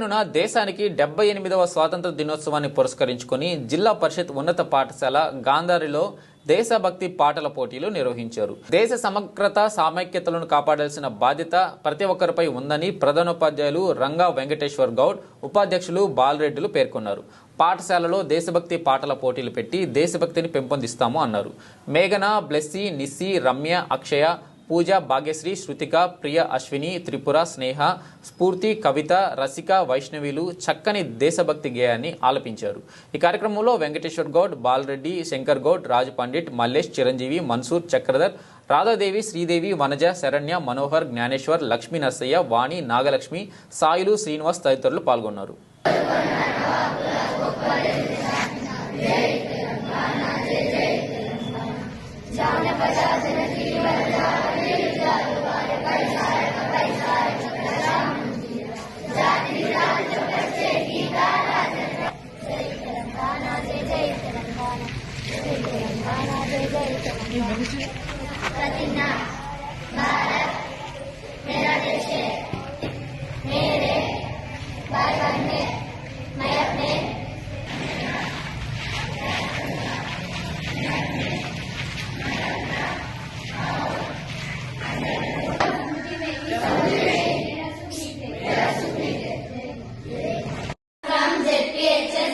15న దేశానికి 78వ స్వాతంత్ర దినోత్సవాన్ని పురస్కరించుకొని జిల్లా పరిషత్ ఉన్నత పాఠశాల గాంధారిలో దేశభక్తి పాటల పోటీలు నిర్వహించారు. దేశ సమగ్రత సామైక్యతలను కాపాడాల్సిన బాధ్యత ప్రతి ఒక్కరిపై ఉందని ప్రధానోపాధ్యాయులు రంగా వెంకటేశ్వర్ గౌడ్, ఉపాధ్యక్షులు బాలరెడ్డిలు పేర్కొన్నారు. పాఠశాలలో దేశభక్తి పాటల పోటీలు పెట్టి దేశభక్తిని పెంపొందిస్తాము అన్నారు. మేఘన, బ్లెస్సీ, నిస్సి, రమ్య, అక్షయ, పూజ, భాగ్యశ్రీ, శృతిక, ప్రియ, అశ్విని, త్రిపుర, స్నేహ, స్ఫూర్తి, కవిత, రసిక, వైష్ణవిలు చక్కని దేశభక్తి గేయాన్ని ఆలపించారు. ఈ కార్యక్రమంలో వెంకటేశ్వర్ గౌడ్, బాలరెడ్డి, శంకర్ గౌడ్, రాజు పండిట్, మల్లేష్, చిరంజీవి, మన్సూర్, చక్రధర్, రాధాదేవి, శ్రీదేవి, వనజ, శరణ్య, మనోహర్, జ్ఞానేశ్వర్, లక్ష్మీ నరసయ్య, వాణి, నాగలక్ష్మి, సాయిలు, శ్రీనివాస్ తదితరులు పాల్గొన్నారు. प्रतिज्ञा भारत मेरा देश है, मेरे भाई बहन है, मैं अपने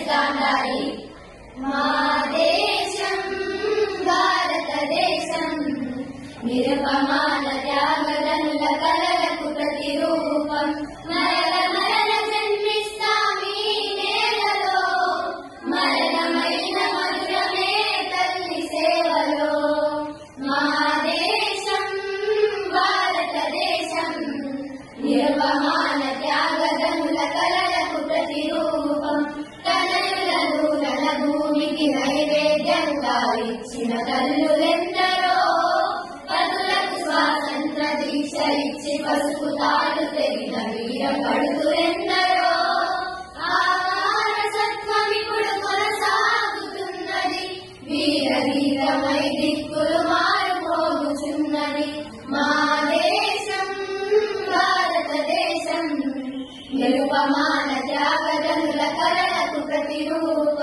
गांधारी నిరపమాన త్యాగదనుల కలలకు ప్రతిరూపం మరణ మరణ జన్మిస్తామీ నేలలో మరణమైన మధురమే తల్లి సేవలో మా దేశం భారతదేశం నిరపమాన త్యాగదనుల కలలకు ప్రతిరూపం తనయులను నల భూమికి నైవేద్యంగా ఇచ్చిన తల్లులెందరో స్వాతంత్ర దీక్ష ఇచ్చి పసుపు తాడు తెగిన వీర పడుతులెందరో ఆ వారసత్వం ఇప్పుడు కొనసాగుతున్నది. వీర వీరమై దిక్కులు మారుమోగుచున్నది. మా దేశం భారతదేశం నిరుపమాన త్యాగదనుల కలలకు ప్రతిరూపం